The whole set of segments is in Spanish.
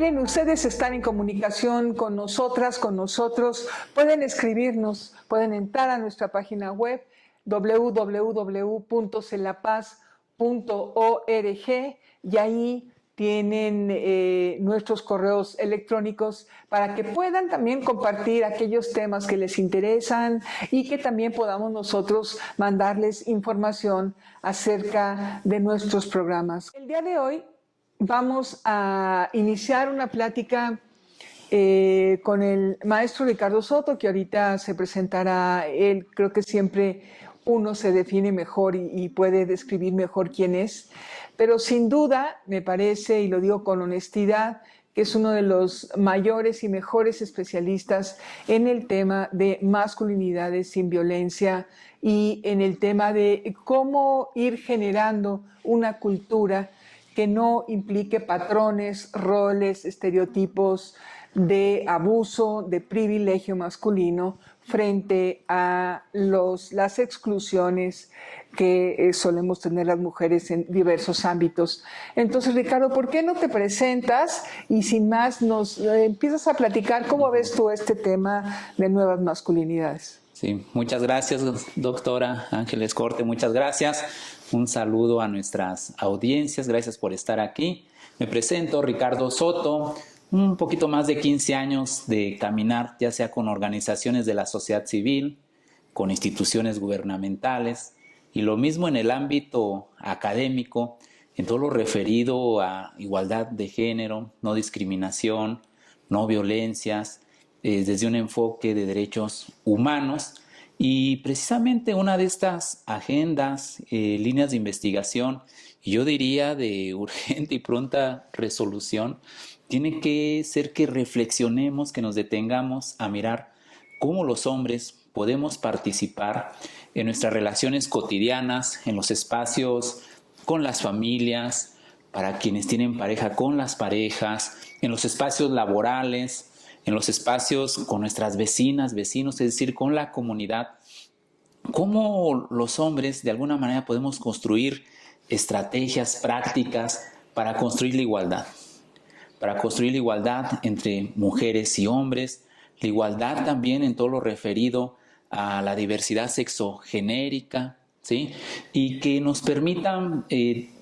quieren ustedes estar en comunicación con nosotras, con nosotros, pueden escribirnos, pueden entrar a nuestra página web www.celapaz.org y ahí tienen nuestros correos electrónicos para que puedan también compartir aquellos temas que les interesan y que también podamos nosotros mandarles información acerca de nuestros programas. El día de hoy vamos a iniciar una plática con el maestro Ricardo Soto, que ahorita se presentará. Él creo que siempre uno se define mejor y puede describir mejor quién es, pero sin duda me parece, y lo digo con honestidad, que es uno de los mayores y mejores especialistas en el tema de masculinidades sin violencia y en el tema de cómo ir generando una cultura que no implique patrones, roles, estereotipos de abuso, de privilegio masculino frente a las exclusiones que solemos tener las mujeres en diversos ámbitos. Entonces, Ricardo, ¿por qué no te presentas y sin más nos empiezas a platicar cómo ves tú este tema de nuevas masculinidades? Sí, muchas gracias, doctora Ángeles Corte, muchas gracias. Un saludo a nuestras audiencias, gracias por estar aquí. Me presento, Ricardo Soto, un poquito más de 15 años de caminar, ya sea con organizaciones de la sociedad civil, con instituciones gubernamentales, y lo mismo en el ámbito académico, en todo lo referido a igualdad de género, no discriminación, no violencias, desde un enfoque de derechos humanos. Y precisamente una de estas agendas, líneas de investigación, y yo diría de urgente y pronta resolución, tiene que ser que reflexionemos, que nos detengamos a mirar cómo los hombres podemos participar en nuestras relaciones cotidianas, en los espacios con las familias, para quienes tienen pareja con las parejas, en los espacios laborales, en los espacios con nuestras vecinas, vecinos, es decir, con la comunidad. Cómo los hombres de alguna manera podemos construir estrategias prácticas para construir la igualdad. Para construir la igualdad entre mujeres y hombres, la igualdad también en todo lo referido a la diversidad sexogenérica, ¿sí? Y que nos permitan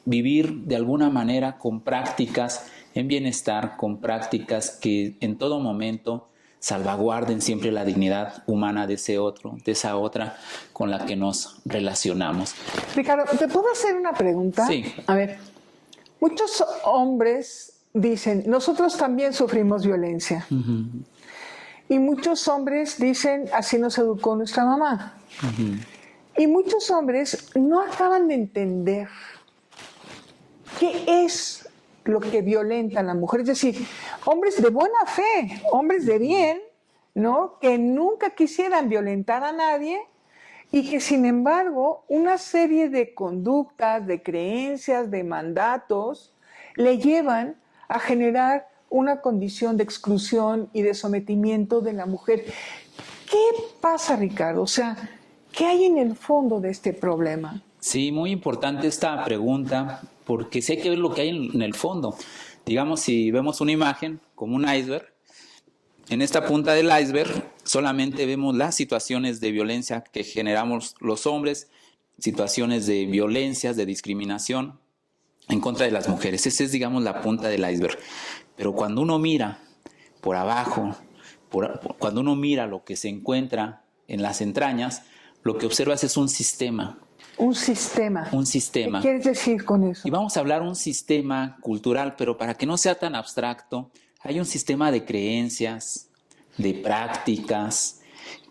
vivir de alguna manera con prácticas en bienestar, con prácticas que en todo momento salvaguarden siempre la dignidad humana de ese otro, de esa otra con la que nos relacionamos. Ricardo, ¿te puedo hacer una pregunta? Sí. A ver, muchos hombres dicen, nosotros también sufrimos violencia. Uh-huh. Y muchos hombres dicen, así nos educó nuestra mamá. Uh-huh. Y muchos hombres no acaban de entender qué es lo que violenta a la mujer. Es decir, hombres de buena fe, hombres de bien, ¿no? Que nunca quisieran violentar a nadie y que, sin embargo, una serie de conductas, de creencias, de mandatos, le llevan a generar una condición de exclusión y de sometimiento de la mujer. ¿Qué pasa, Ricardo? O sea, ¿qué hay en el fondo de este problema? Sí, muy importante esta pregunta, porque sí hay que ver lo que hay en el fondo. Digamos, si vemos una imagen como un iceberg, en esta punta del iceberg solamente vemos las situaciones de violencia que generamos los hombres, situaciones de violencias, de discriminación en contra de las mujeres. Esa es, digamos, la punta del iceberg. Pero cuando uno mira por abajo, cuando uno mira lo que se encuentra en las entrañas, lo que observas es un sistema. Un sistema. Un sistema. ¿Qué quieres decir con eso? Y vamos a hablar un sistema cultural, pero para que no sea tan abstracto, hay un sistema de creencias, de prácticas,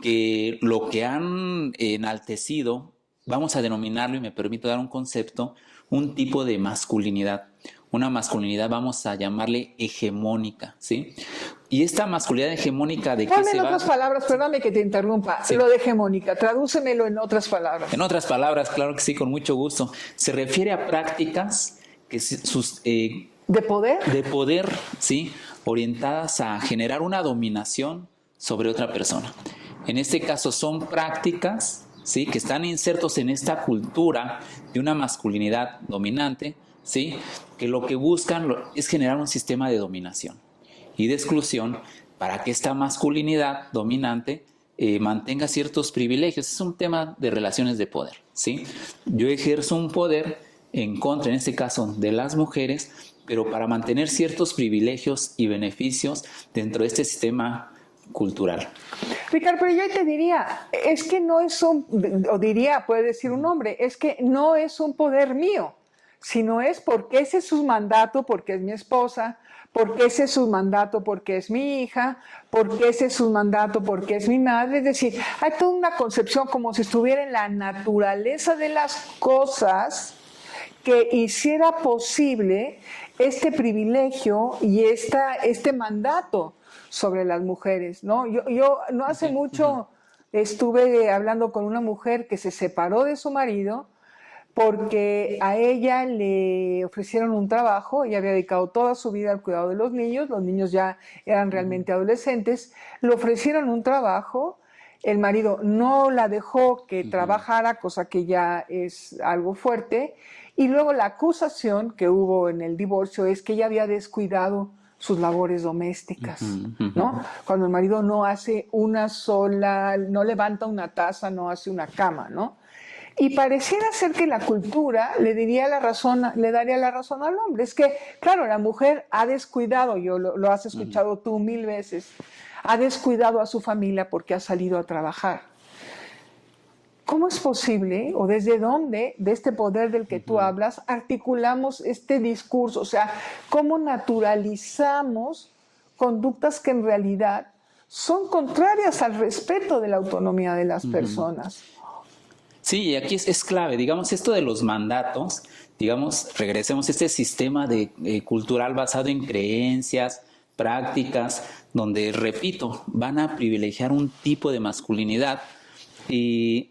que lo que han enaltecido, vamos a denominarlo, y me permito dar un concepto, un tipo de masculinidad. Una masculinidad, vamos a llamarle hegemónica, ¿sí? Y esta masculinidad hegemónica, ¿de qué se va? Ponme en otras palabras, perdóname que te interrumpa, sí. Lo de hegemónica, tradúcemelo en otras palabras. En otras palabras, claro que sí, con mucho gusto. Se refiere a prácticas que ¿de poder? De poder, sí, orientadas a generar una dominación sobre otra persona. En este caso son prácticas, ¿sí?, que están insertos en esta cultura de una masculinidad dominante, ¿sí?, que lo que buscan es generar un sistema de dominación. y de exclusión para que esta masculinidad dominante mantenga ciertos privilegios. Es un tema de relaciones de poder, ¿sí? Yo ejerzo un poder en contra, en este caso, de las mujeres, pero para mantener ciertos privilegios y beneficios dentro de este sistema cultural. Ricardo, pero yo te diría, es que no es o diría, puede decir un hombre, es que no es un poder mío, sino es porque ese es su mandato, porque es mi esposa, porque ese es su mandato, porque es mi hija, porque ese es su mandato, porque es mi madre. Es decir, hay toda una concepción como si estuviera en la naturaleza de las cosas que hiciera posible este privilegio y este mandato sobre las mujeres, ¿no? Yo no hace mucho estuve hablando con una mujer que se separó de su marido porque a ella le ofrecieron un trabajo, ella había dedicado toda su vida al cuidado de los niños ya eran realmente adolescentes, le ofrecieron un trabajo, el marido no la dejó que trabajara, cosa que ya es algo fuerte, y luego la acusación que hubo en el divorcio es que ella había descuidado sus labores domésticas, ¿no? Cuando el marido no hace una sola, no levanta una taza, no hace una cama, ¿no? Y pareciera ser que la cultura le daría la razón al hombre. Es que, claro, la mujer ha descuidado, lo has escuchado tú 1000 veces, ha descuidado a su familia porque ha salido a trabajar. ¿Cómo es posible, o desde dónde, de este poder del que tú hablas, articulamos este discurso? O sea, ¿cómo naturalizamos conductas que en realidad son contrarias al respeto de la autonomía de las personas? Sí, y aquí es clave, digamos, esto de los mandatos, digamos, regresemos a este sistema cultural basado en creencias, prácticas, donde, repito, van a privilegiar un tipo de masculinidad y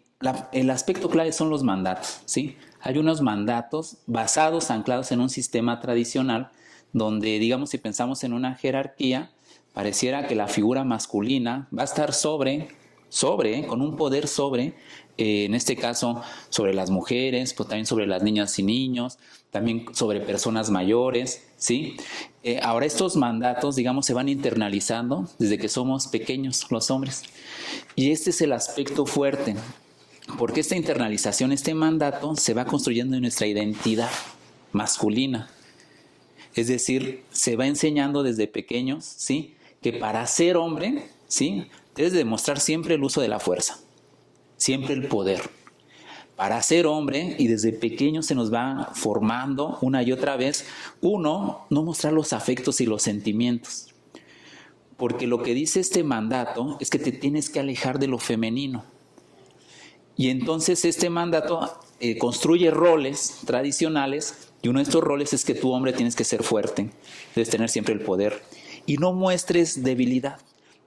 el aspecto clave son los mandatos, ¿sí? Hay unos mandatos basados, anclados en un sistema tradicional, donde, digamos, si pensamos en una jerarquía, pareciera que la figura masculina va a estar con un poder sobre, en este caso, sobre las mujeres, pues también sobre las niñas y niños, también sobre personas mayores, ¿sí? Ahora estos mandatos, digamos, se van internalizando desde que somos pequeños los hombres. Y este es el aspecto fuerte, porque esta internalización, este mandato, se va construyendo en nuestra identidad masculina. Es decir, se va enseñando desde pequeños, ¿sí?, que para ser hombre, ¿sí?, debes demostrar siempre el uso de la fuerza, siempre el poder. Para ser hombre, y desde pequeño se nos va formando una y otra vez, no mostrar los afectos y los sentimientos. Porque lo que dice este mandato es que te tienes que alejar de lo femenino. Y entonces este mandato construye roles tradicionales, y uno de estos roles es que tú, hombre, tienes que ser fuerte, debes tener siempre el poder. Y no muestres debilidad,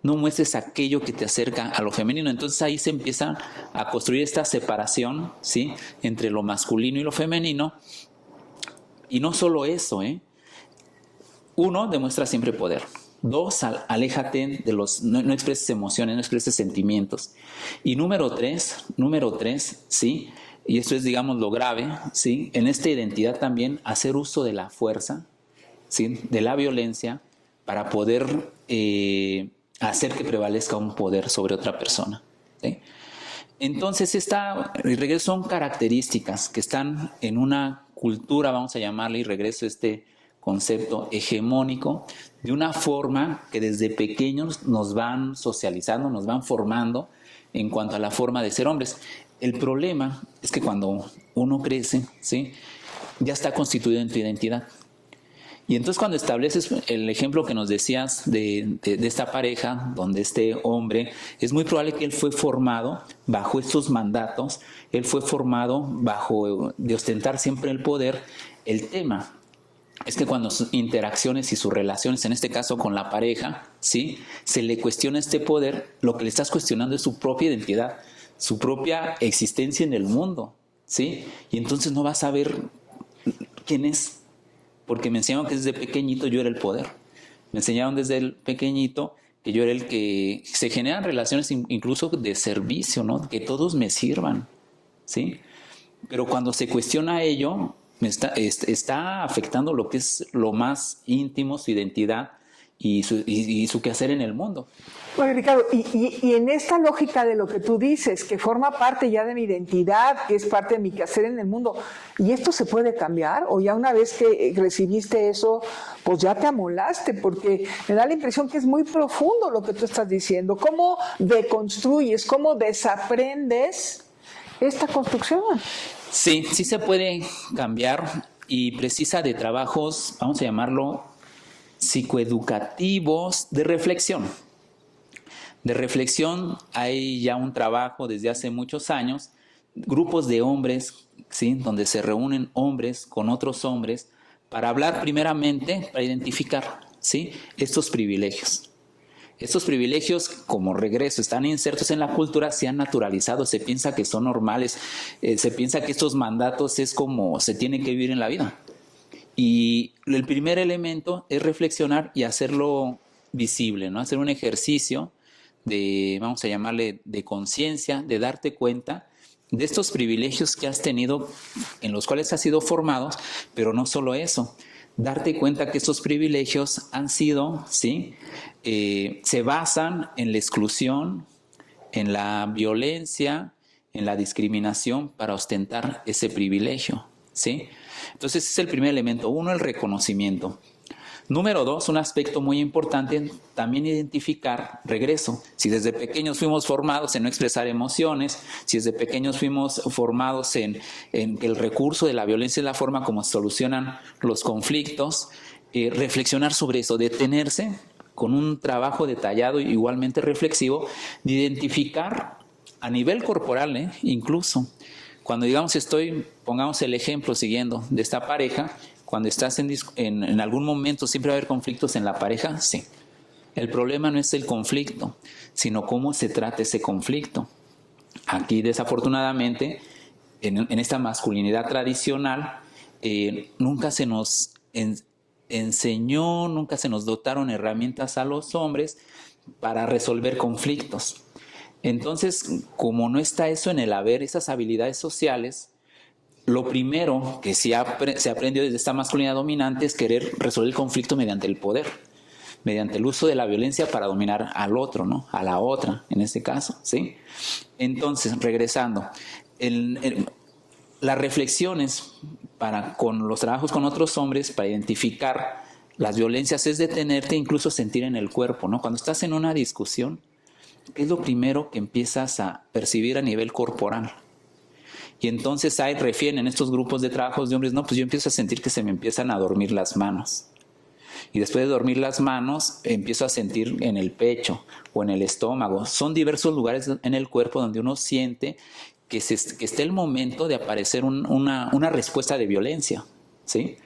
no muestres aquello que te acerca a lo femenino. Entonces ahí se empieza a construir esta separación, ¿sí?, entre lo masculino y lo femenino. Y no solo eso, Uno, demuestra siempre poder. Dos, aléjate de no expreses emociones, no expreses sentimientos. Y número tres, ¿sí?, y esto es, digamos, lo grave, ¿sí?, en esta identidad también hacer uso de la fuerza, ¿sí?, de la violencia, para poder hacer que prevalezca un poder sobre otra persona, ¿sí? Entonces, son características que están en una cultura, vamos a llamarle, y regreso a este concepto hegemónico, de una forma que desde pequeños nos van socializando, nos van formando en cuanto a la forma de ser hombres. El problema es que cuando uno crece, ¿sí?, ya está constituido en tu identidad. Y entonces cuando estableces el ejemplo que nos decías de esta pareja, donde este hombre, es muy probable que él fue formado bajo estos mandatos, él fue formado de ostentar siempre el poder. El tema es que cuando sus interacciones y sus relaciones, en este caso con la pareja, ¿sí?, se le cuestiona este poder, lo que le estás cuestionando es su propia identidad, su propia existencia en el mundo, ¿sí? Y entonces no vas a saber quién es. Porque me enseñaron que desde pequeñito yo era el poder. Me enseñaron desde el pequeñito que yo era el que... Se generan relaciones incluso de servicio, ¿no?, que todos me sirvan, ¿sí? Pero cuando se cuestiona ello, está afectando lo que es lo más íntimo, su identidad, y su quehacer en el mundo. Bueno, Ricardo, y en esta lógica de lo que tú dices, que forma parte ya de mi identidad, que es parte de mi quehacer en el mundo, ¿y esto se puede cambiar? ¿O ya una vez que recibiste eso, pues ya te amolaste? Porque me da la impresión que es muy profundo lo que tú estás diciendo. ¿Cómo deconstruyes, cómo desaprendes esta construcción? Sí, sí se puede cambiar y precisa de trabajos, vamos a llamarlo, psicoeducativos de reflexión. De reflexión hay ya un trabajo desde hace muchos años, grupos de hombres, ¿sí?, donde se reúnen hombres con otros hombres para hablar primeramente, para identificar, ¿sí?, estos privilegios. Estos privilegios, como regreso, están insertos en la cultura, se han naturalizado, se piensa que son normales, se piensa que estos mandatos es como se tiene que vivir en la vida. Y el primer elemento es reflexionar y hacerlo visible, ¿no? Hacer un ejercicio de, vamos a llamarle, de conciencia, de darte cuenta de estos privilegios que has tenido, en los cuales has sido formado, pero no solo eso, darte cuenta que estos privilegios han sido, ¿sí?, se basan en la exclusión, en la violencia, en la discriminación para ostentar ese privilegio, ¿sí? Entonces ese es el primer elemento. Uno, el reconocimiento. Número dos, un aspecto muy importante, también identificar regreso. Si desde pequeños fuimos formados en no expresar emociones, si desde pequeños fuimos formados en que el recurso de la violencia es la forma como se solucionan los conflictos, reflexionar sobre eso, detenerse con un trabajo detallado, igualmente reflexivo, de identificar a nivel corporal, incluso, cuando digamos pongamos el ejemplo siguiendo de esta pareja, cuando estás en algún momento siempre va a haber conflictos en la pareja, sí. El problema no es el conflicto, sino cómo se trata ese conflicto. Aquí, desafortunadamente, en esta masculinidad tradicional, nunca se nos enseñó, nunca se nos dotaron herramientas a los hombres para resolver conflictos. Entonces, como no está eso en el haber, esas habilidades sociales, lo primero que se aprendió desde esta masculinidad dominante es querer resolver el conflicto mediante el poder, mediante el uso de la violencia para dominar al otro, ¿no?, a la otra, en este caso, ¿sí? Entonces, regresando, las reflexiones con los trabajos con otros hombres para identificar las violencias es detenerte, incluso sentir en el cuerpo, ¿no? Cuando estás en una discusión, ¿qué es lo primero que empiezas a percibir a nivel corporal? Y entonces refieren en estos grupos de trabajos de hombres, no, pues yo empiezo a sentir que se me empiezan a dormir las manos. Y después de dormir las manos, empiezo a sentir en el pecho o en el estómago. Son diversos lugares en el cuerpo donde uno siente que está el momento de aparecer una respuesta de violencia, ¿sí?,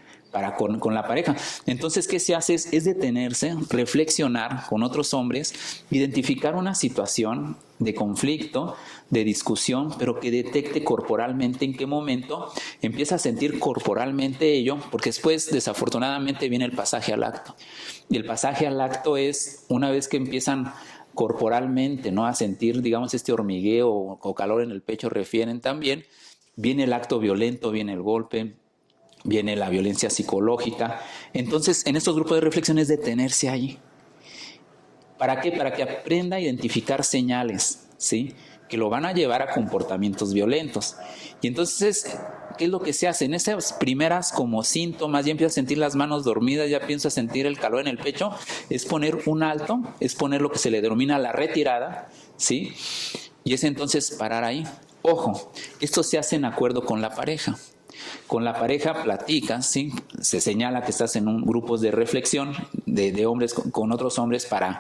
con la pareja. Entonces, ¿qué se hace? Es detenerse, reflexionar con otros hombres, identificar una situación de conflicto, de discusión, pero que detecte corporalmente en qué momento empieza a sentir corporalmente ello, porque después, desafortunadamente, viene el pasaje al acto. Y el pasaje al acto es una vez que empiezan corporalmente, ¿no?, a sentir, digamos, este hormigueo o calor en el pecho, refieren también, viene el acto violento, viene el golpe, viene la violencia psicológica. Entonces, en estos grupos de reflexión es detenerse ahí. ¿Para qué? Para que aprenda a identificar señales, ¿sí?, que lo van a llevar a comportamientos violentos. Y entonces, ¿qué es lo que se hace? En esas primeras como síntomas, ya empieza a sentir las manos dormidas, ya empieza a sentir el calor en el pecho, es poner un alto, es poner lo que se le denomina la retirada, ¿sí? Y es entonces parar ahí. Ojo, esto se hace en acuerdo con la pareja. Con la pareja platicas, ¿sí?, se señala que estás en un grupo de reflexión de hombres con otros hombres para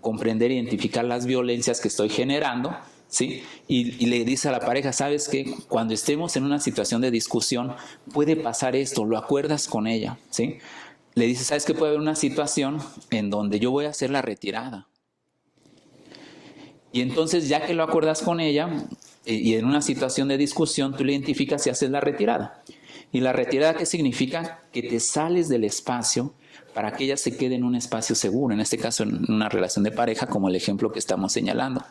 comprender e identificar las violencias que estoy generando, ¿sí? Y le dice a la pareja, ¿sabes qué? Cuando estemos en una situación de discusión puede pasar esto, lo acuerdas con ella, ¿sí? Le dice, ¿sabes qué? Puede haber una situación en donde yo voy a hacer la retirada. Y entonces, ya que lo acuerdas con ella, y en una situación de discusión, tú le identificas y haces la retirada. ¿Y la retirada qué significa? Que te sales del espacio para que ella se quede en un espacio seguro, en este caso en una relación de pareja, como el ejemplo que estamos señalando.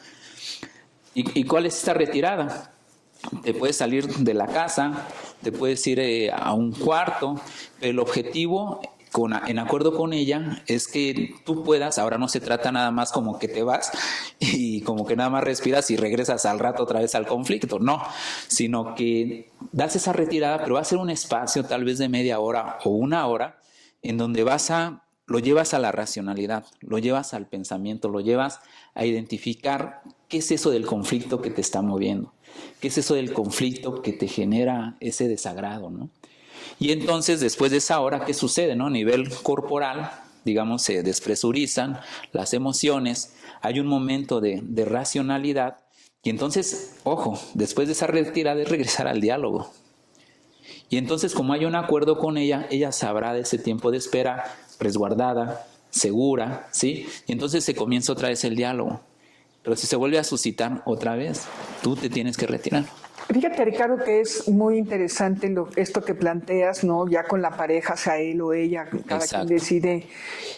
¿Y cuál es esta retirada? Te puedes salir de la casa, te puedes ir a un cuarto, pero el objetivo en acuerdo con ella es que tú puedas, ahora no se trata nada más como que te vas y como que nada más respiras y regresas al rato otra vez al conflicto, no, sino que das esa retirada, pero va a ser un espacio tal vez de media hora o una hora en donde lo llevas a la racionalidad, lo llevas al pensamiento, lo llevas a identificar qué es eso del conflicto que te está moviendo, qué es eso del conflicto que te genera ese desagrado, ¿no? Y entonces, después de esa hora, ¿qué sucede, no? A nivel corporal, digamos, se despresurizan las emociones, hay un momento de racionalidad, y entonces, ojo, después de esa retirada es regresar al diálogo. Y entonces, como hay un acuerdo con ella, ella sabrá de ese tiempo de espera resguardada, segura, ¿sí? Y entonces se comienza otra vez el diálogo. Pero si se vuelve a suscitar otra vez, tú te tienes que retirar. Fíjate, Ricardo, que es muy interesante esto que planteas, ¿no? Ya con la pareja, sea él o ella, cada quien decide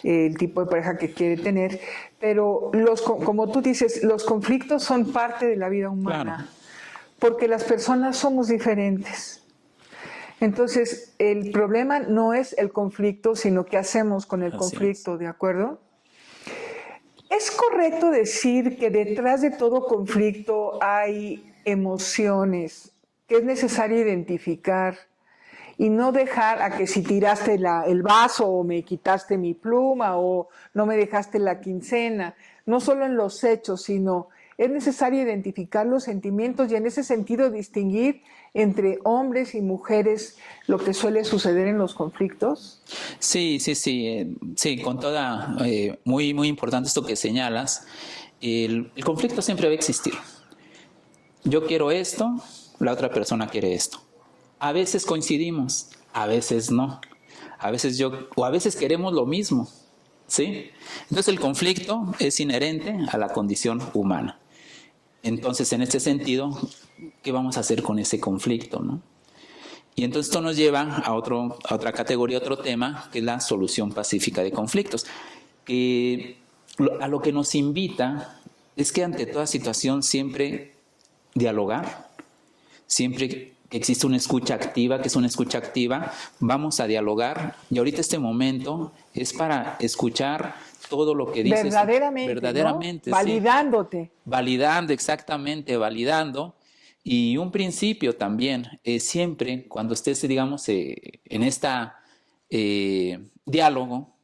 el tipo de pareja que quiere tener, pero como tú dices, los conflictos son parte de la vida humana, claro, porque las personas somos diferentes. Entonces, el problema no es el conflicto, sino qué hacemos con el conflicto, ¿de acuerdo? ¿Es correcto decir que detrás de todo conflicto hay emociones que es necesario identificar y no dejar a que si tiraste el vaso o me quitaste mi pluma o no me dejaste la quincena, no solo en los hechos, sino es necesario identificar los sentimientos y en ese sentido distinguir entre hombres y mujeres lo que suele suceder en los conflictos? Sí, con toda, muy, muy importante esto que señalas. El conflicto siempre va a existir. Yo quiero esto, la otra persona quiere esto. A veces coincidimos, a veces no. A veces queremos lo mismo, ¿sí? Entonces el conflicto es inherente a la condición humana. Entonces, en este sentido, ¿qué vamos a hacer con ese conflicto, no? Y entonces esto nos lleva a otra categoría, otro tema, que es la solución pacífica de conflictos. Que a lo que nos invita es que ante toda situación siempre dialogar, siempre que existe una escucha activa, que es una escucha activa, vamos a dialogar. Y ahorita este momento es para escuchar todo lo que dices. Verdaderamente, ¿no? Validándote. Sí. Validando, exactamente, validando. Y un principio también, siempre cuando estés, digamos, en esta diálogo,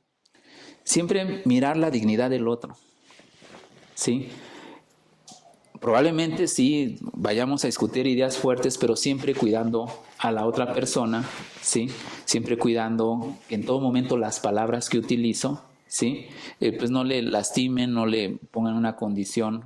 siempre mirar la dignidad del otro, ¿sí? Probablemente sí vayamos a discutir ideas fuertes, pero siempre cuidando a la otra persona, ¿sí? Siempre cuidando en todo momento las palabras que utilizo, ¿sí? Pues no le lastimen, no le pongan una condición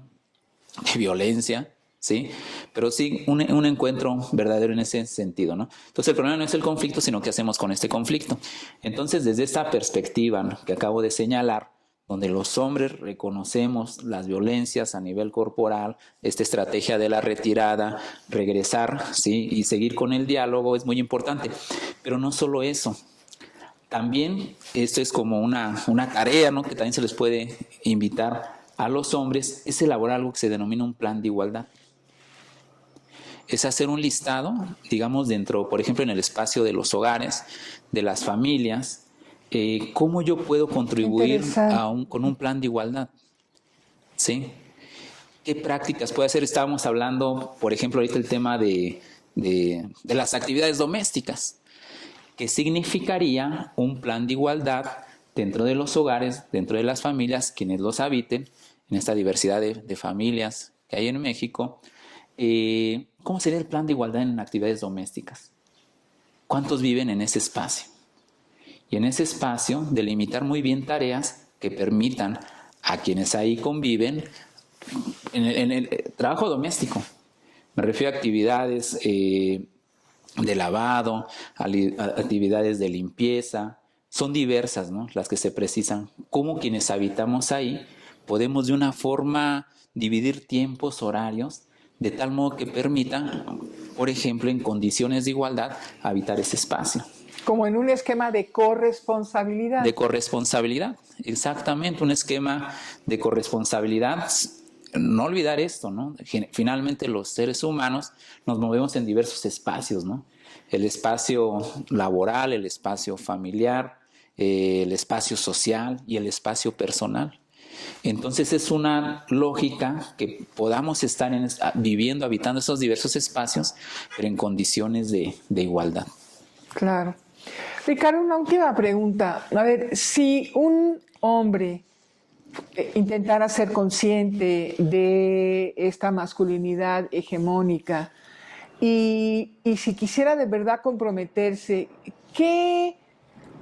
de violencia, ¿sí? Pero sí un encuentro verdadero en ese sentido, ¿no? Entonces el problema no es el conflicto, sino qué hacemos con este conflicto. Entonces, desde esta perspectiva, ¿no?, que acabo de señalar, donde los hombres reconocemos las violencias a nivel corporal, esta estrategia de la retirada, regresar, ¿sí?, y seguir con el diálogo es muy importante. Pero no solo eso, también esto es como una tarea, ¿no?, que también se les puede invitar a los hombres, es elaborar algo que se denomina un plan de igualdad. Es hacer un listado, digamos, dentro, por ejemplo, en el espacio de los hogares, de las familias, cómo yo puedo contribuir con un plan de igualdad, ¿sí? ¿Qué prácticas puedo hacer? Estábamos hablando, por ejemplo, ahorita el tema de las actividades domésticas. ¿Qué significaría un plan de igualdad dentro de los hogares, dentro de las familias, quienes los habiten, en esta diversidad de familias que hay en México? ¿Cómo sería el plan de igualdad en actividades domésticas? ¿Cuántos viven en ese espacio? Y en ese espacio delimitar muy bien tareas que permitan a quienes ahí conviven en el trabajo doméstico. Me refiero a actividades de lavado, actividades de limpieza. Son diversas, ¿no?, las que se precisan. Cómo quienes habitamos ahí podemos de una forma dividir tiempos, horarios, de tal modo que permitan, por ejemplo, en condiciones de igualdad, habitar ese espacio. Como en un esquema de corresponsabilidad. De corresponsabilidad, exactamente, un esquema de corresponsabilidad. No olvidar esto, ¿no? Finalmente los seres humanos nos movemos en diversos espacios, ¿no? El espacio laboral, el espacio familiar, el espacio social y el espacio personal. Entonces es una lógica que podamos estar viviendo, habitando esos diversos espacios, pero en condiciones de igualdad. Claro. Ricardo, una última pregunta. A ver, si un hombre intentara ser consciente de esta masculinidad hegemónica y si quisiera de verdad comprometerse, ¿qué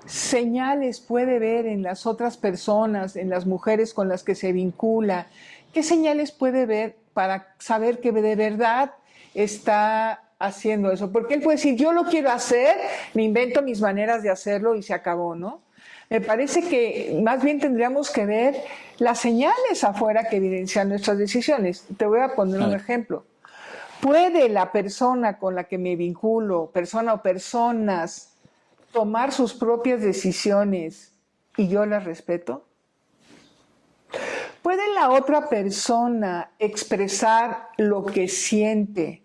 señales puede ver en las otras personas, en las mujeres con las que se vincula? ¿Qué señales puede ver para saber que de verdad está haciendo eso? Porque él puede decir, yo lo quiero hacer, me invento mis maneras de hacerlo y se acabó, ¿no? Me parece que más bien tendríamos que ver las señales afuera que evidencian nuestras decisiones. Te voy a poner un ejemplo. ¿Puede la persona con la que me vinculo, persona o personas, tomar sus propias decisiones y yo las respeto? ¿Puede la otra persona expresar lo que siente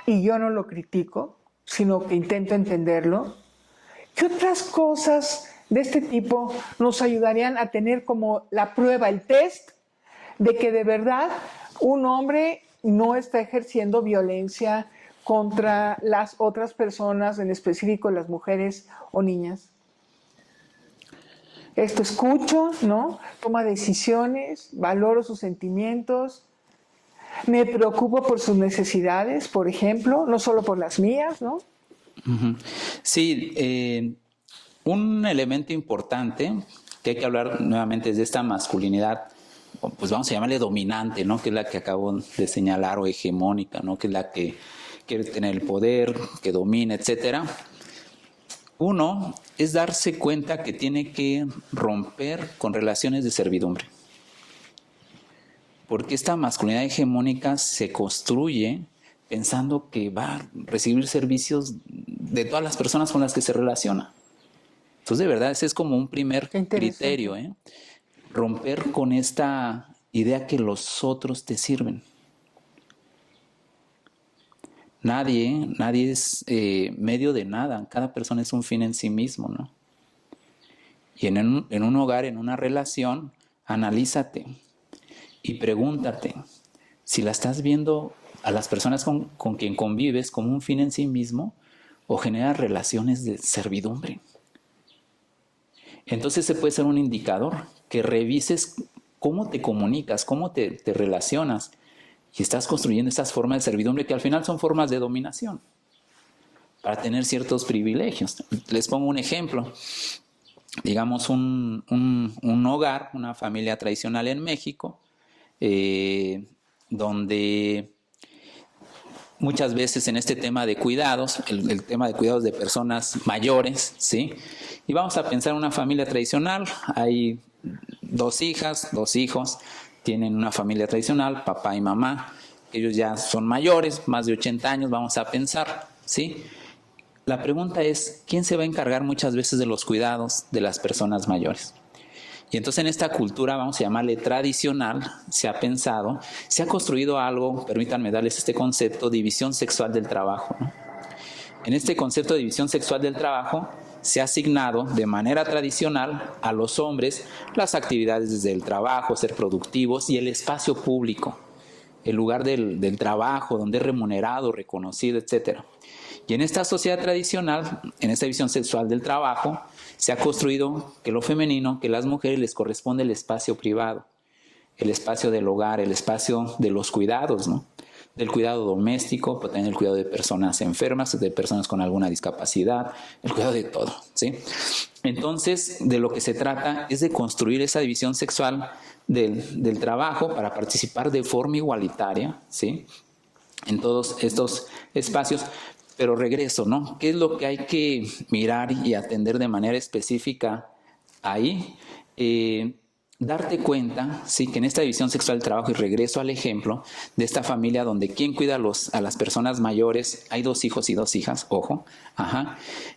y yo no lo critico, sino que intento entenderlo? ¿Qué otras cosas de este tipo nos ayudarían a tener como la prueba, el test de que de verdad un hombre no está ejerciendo violencia contra las otras personas, en específico las mujeres o niñas? Esto escucho, ¿no? Toma decisiones, valoro sus sentimientos, me preocupo por sus necesidades, por ejemplo, no solo por las mías, ¿no? Sí, un elemento importante que hay que hablar nuevamente es de esta masculinidad, pues vamos a llamarle dominante, ¿no? Que es la que acabo de señalar, o hegemónica, ¿no? Que es la que quiere tener el poder, que domina, etcétera. Uno es darse cuenta que tiene que romper con relaciones de servidumbre. Porque esta masculinidad hegemónica se construye pensando que va a recibir servicios de todas las personas con las que se relaciona. Entonces, de verdad, ese es como un primer criterio, ¿eh? Romper con esta idea que los otros te sirven. Nadie es medio de nada. Cada persona es un fin en sí mismo, ¿no? Y en un hogar, en una relación, analízate y pregúntate si la estás viendo a las personas con quien convives como un fin en sí mismo o generas relaciones de servidumbre. Entonces ese puede ser un indicador, que revises cómo te comunicas, cómo te relacionas, y estás construyendo estas formas de servidumbre que al final son formas de dominación para tener ciertos privilegios. Les pongo un ejemplo. Digamos un hogar, una familia tradicional en México, donde muchas veces en este tema de cuidados, el tema de cuidados de personas mayores, ¿sí? Y vamos a pensar en una familia tradicional, hay 2 hijas, 2 hijos, tienen una familia tradicional, papá y mamá, ellos ya son mayores, más de 80 años, vamos a pensar, ¿sí? La pregunta es, ¿quién se va a encargar muchas veces de los cuidados de las personas mayores? Y entonces en esta cultura, vamos a llamarle tradicional, se ha pensado, se ha construido algo, permítanme darles este concepto, división sexual del trabajo, ¿no? En este concepto de división sexual del trabajo, se ha asignado de manera tradicional a los hombres las actividades desde el trabajo, ser productivos, y el espacio público, el lugar del trabajo, donde es remunerado, reconocido, etc. Y en esta sociedad tradicional, en esta división sexual del trabajo, se ha construido que lo femenino, que a las mujeres les corresponde el espacio privado, el espacio del hogar, el espacio de los cuidados, ¿no? Del cuidado doméstico, pero también el cuidado de personas enfermas, de personas con alguna discapacidad, el cuidado de todo, ¿sí? Entonces, de lo que se trata es de construir esa división sexual del trabajo para participar de forma igualitaria, ¿sí? En todos estos espacios. Pero regreso, ¿no? ¿Qué es lo que hay que mirar y atender de manera específica ahí? Darte cuenta, sí, que en esta división sexual del trabajo, y regreso al ejemplo de esta familia donde quien cuida a las personas mayores, hay 2 hijos y 2 hijas, ojo,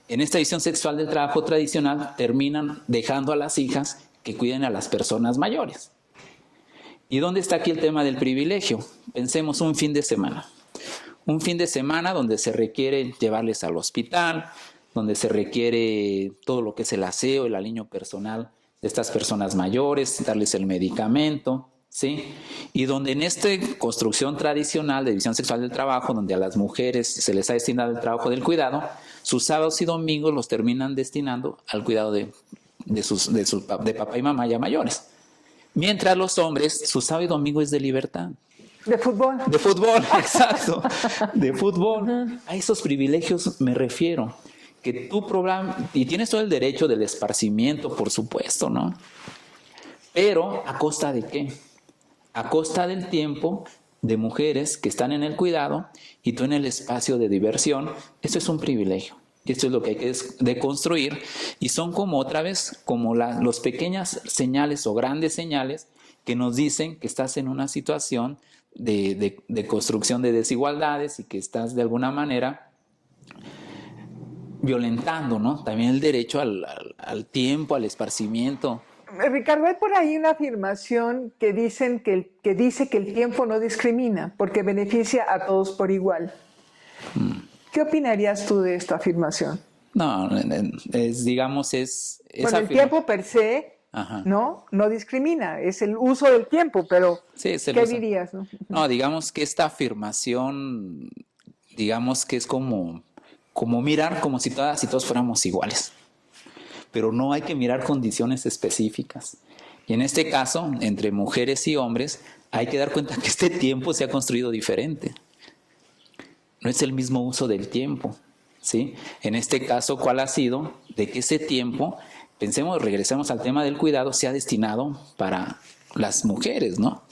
en esta división sexual del trabajo tradicional terminan dejando a las hijas que cuiden a las personas mayores. ¿Y dónde está aquí el tema del privilegio? Pensemos un fin de semana. Un fin de semana donde se requiere llevarles al hospital, donde se requiere todo lo que es el aseo, el aliño personal de estas personas mayores, darles el medicamento, ¿sí? Y donde en esta construcción tradicional de división sexual del trabajo, donde a las mujeres se les ha destinado el trabajo del cuidado, sus sábados y domingos los terminan destinando al cuidado de papá y mamá ya mayores. Mientras los hombres, su sábado y domingo es de libertad. De fútbol. De fútbol, exacto. De fútbol. A esos privilegios me refiero. Que tu programa, y tienes todo el derecho del esparcimiento, por supuesto, ¿no? Pero, ¿a costa de qué? A costa del tiempo de mujeres que están en el cuidado y tú en el espacio de diversión. Eso es un privilegio. Esto es lo que hay que deconstruir. Y son como otra vez, como las pequeñas señales o grandes señales que nos dicen que estás en una situación de construcción de desigualdades y que estás de alguna manera violentando, ¿no? También el derecho al tiempo, al esparcimiento. Ricardo, hay por ahí una afirmación que dice que el tiempo no discrimina porque beneficia a todos por igual. ¿Qué opinarías tú de esta afirmación? No, digamos, bueno, el tiempo per se, no discrimina, es el uso del tiempo, pero sí, ¿qué dirías? No, digamos que esta afirmación, digamos que es como mirar como si todas y todos fuéramos iguales. Pero no hay que mirar condiciones específicas. Y en este caso, entre mujeres y hombres, hay que dar cuenta que este tiempo se ha construido diferente. No es el mismo uso del tiempo, ¿sí? En este caso, ¿cuál ha sido? De que ese tiempo, regresemos al tema del cuidado, se ha destinado para las mujeres, ¿no?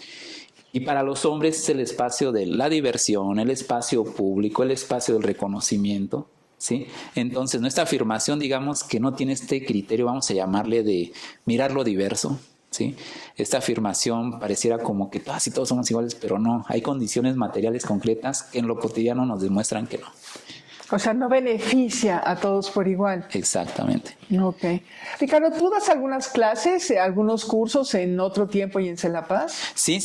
Y para los hombres es el espacio de la diversión, el espacio público, el espacio del reconocimiento, ¿sí? Entonces, nuestra afirmación, digamos, que no tiene este criterio, vamos a llamarle de mirar lo diverso, ¿sí? Esta afirmación pareciera como que todas y todos somos iguales, pero no, hay condiciones materiales concretas que en lo cotidiano nos demuestran que no. O sea, no beneficia a todos por igual. Exactamente. Ok. Ricardo, ¿tú das algunas clases, algunos cursos en Otro Tiempo y en Celapaz? Sí.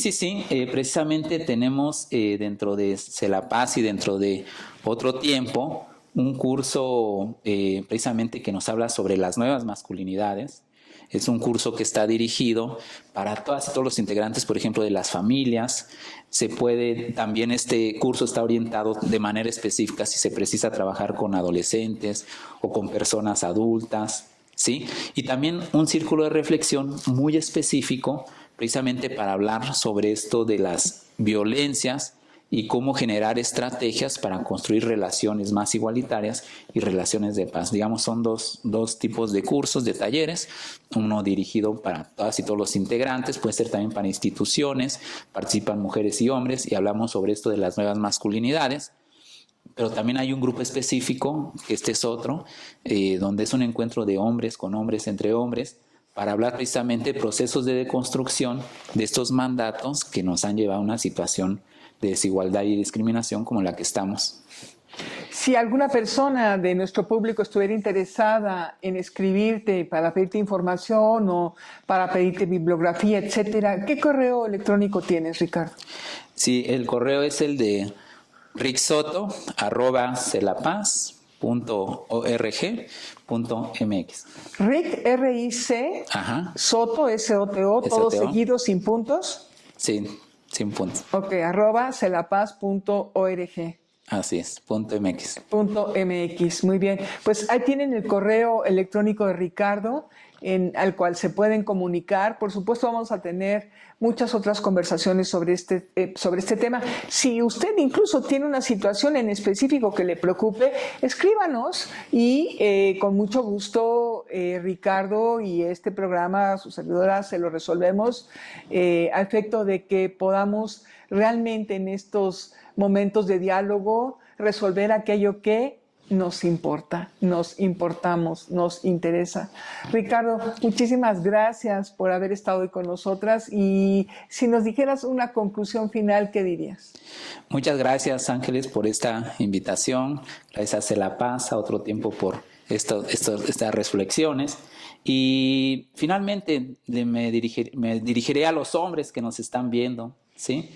Precisamente tenemos dentro de Celapaz y dentro de Otro Tiempo un curso precisamente que nos habla sobre las nuevas masculinidades. Es un curso que está dirigido para todas y todos los integrantes, por ejemplo, de las familias. También este curso está orientado de manera específica si se precisa trabajar con adolescentes o con personas adultas, ¿sí? Y también un círculo de reflexión muy específico, precisamente para hablar sobre esto de las violencias y cómo generar estrategias para construir relaciones más igualitarias y relaciones de paz. Digamos, son dos tipos de cursos, de talleres, uno dirigido para todas y todos los integrantes, puede ser también para instituciones, participan mujeres y hombres y hablamos sobre esto de las nuevas masculinidades, pero también hay un grupo específico, que este es otro, donde es un encuentro de hombres con hombres, entre hombres, para hablar precisamente de procesos de deconstrucción de estos mandatos que nos han llevado a una situación de desigualdad y discriminación como la que estamos. Si alguna persona de nuestro público estuviera interesada en escribirte para pedirte información o para pedirte bibliografía, etcétera, ¿qué correo electrónico tienes, Ricardo? Sí, el correo es el de ricksoto@celapaz.org.mx. Rick, R-I-C, Soto, S-O-T-O, todo seguido, sin puntos. Sí, sin puntos. Ok, @celapaz.org. Así es, .mx. .mx, muy bien. Pues ahí tienen el correo electrónico de Ricardo, al cual se pueden comunicar. Por supuesto, vamos a tener muchas otras conversaciones sobre este tema. Si usted incluso tiene una situación en específico que le preocupe, escríbanos y con mucho gusto Ricardo y este programa, su servidora, se lo resolvemos a efecto de que podamos realmente en estos momentos de diálogo resolver aquello que nos importa, nos importamos, nos interesa. Ricardo, muchísimas gracias por haber estado hoy con nosotras y si nos dijeras una conclusión final, ¿qué dirías? Muchas gracias, Ángeles, por esta invitación. Gracias a Celapaz, a Otro Tiempo por estas reflexiones. Y finalmente me dirigiré a los hombres que nos están viendo, ¿sí?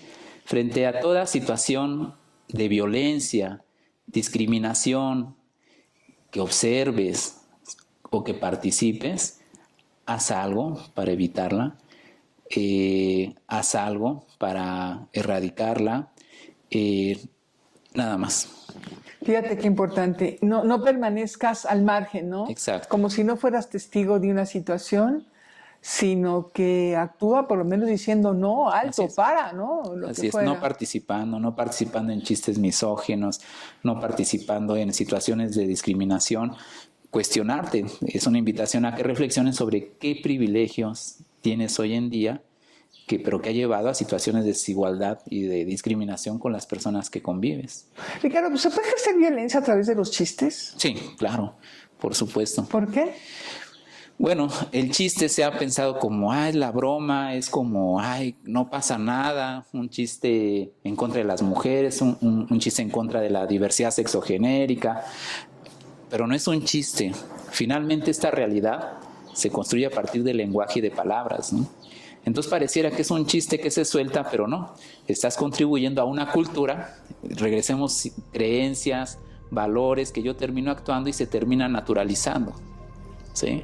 Frente a toda situación de violencia, discriminación que observes o que participes, haz algo para evitarla, haz algo para erradicarla, nada más. Fíjate qué importante, no permanezcas al margen, ¿no? Exacto. Como si no fueras testigo de una situación, sino que actúa por lo menos diciendo no, alto, para, ¿no? Lo Así que es, fuera. no participando en chistes misóginos, no participando en situaciones de discriminación. Cuestionarte, es una invitación a que reflexiones sobre qué privilegios tienes hoy en día, pero que ha llevado a situaciones de desigualdad y de discriminación con las personas que convives. Ricardo, ¿se puede ejercer violencia a través de los chistes? Sí, claro, por supuesto. ¿Por qué? Bueno, el chiste se ha pensado como, la broma, es como, no pasa nada, un chiste en contra de las mujeres, un chiste en contra de la diversidad sexogenérica, pero no es un chiste. Finalmente esta realidad se construye a partir del lenguaje y de palabras, ¿no? Entonces pareciera que es un chiste que se suelta, pero no, estás contribuyendo a una cultura, regresemos, creencias, valores que yo termino actuando y se terminan naturalizando, ¿sí?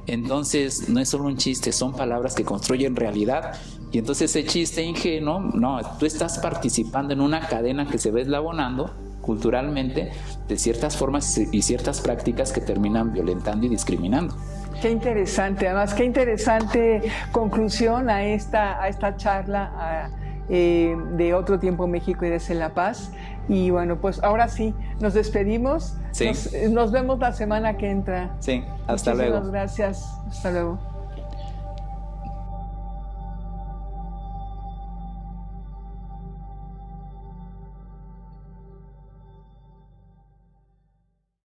Entonces no es solo un chiste, son palabras que construyen realidad, y entonces ese chiste ingenuo, no, tú estás participando en una cadena que se va eslabonando culturalmente de ciertas formas y ciertas prácticas que terminan violentando y discriminando. Qué interesante, además, qué interesante conclusión a esta charla de Otro Tiempo México y desde La Paz. Y bueno, pues ahora sí, nos despedimos. Sí. Nos vemos la semana que entra. Sí, hasta luego. Muchísimas gracias. Hasta luego.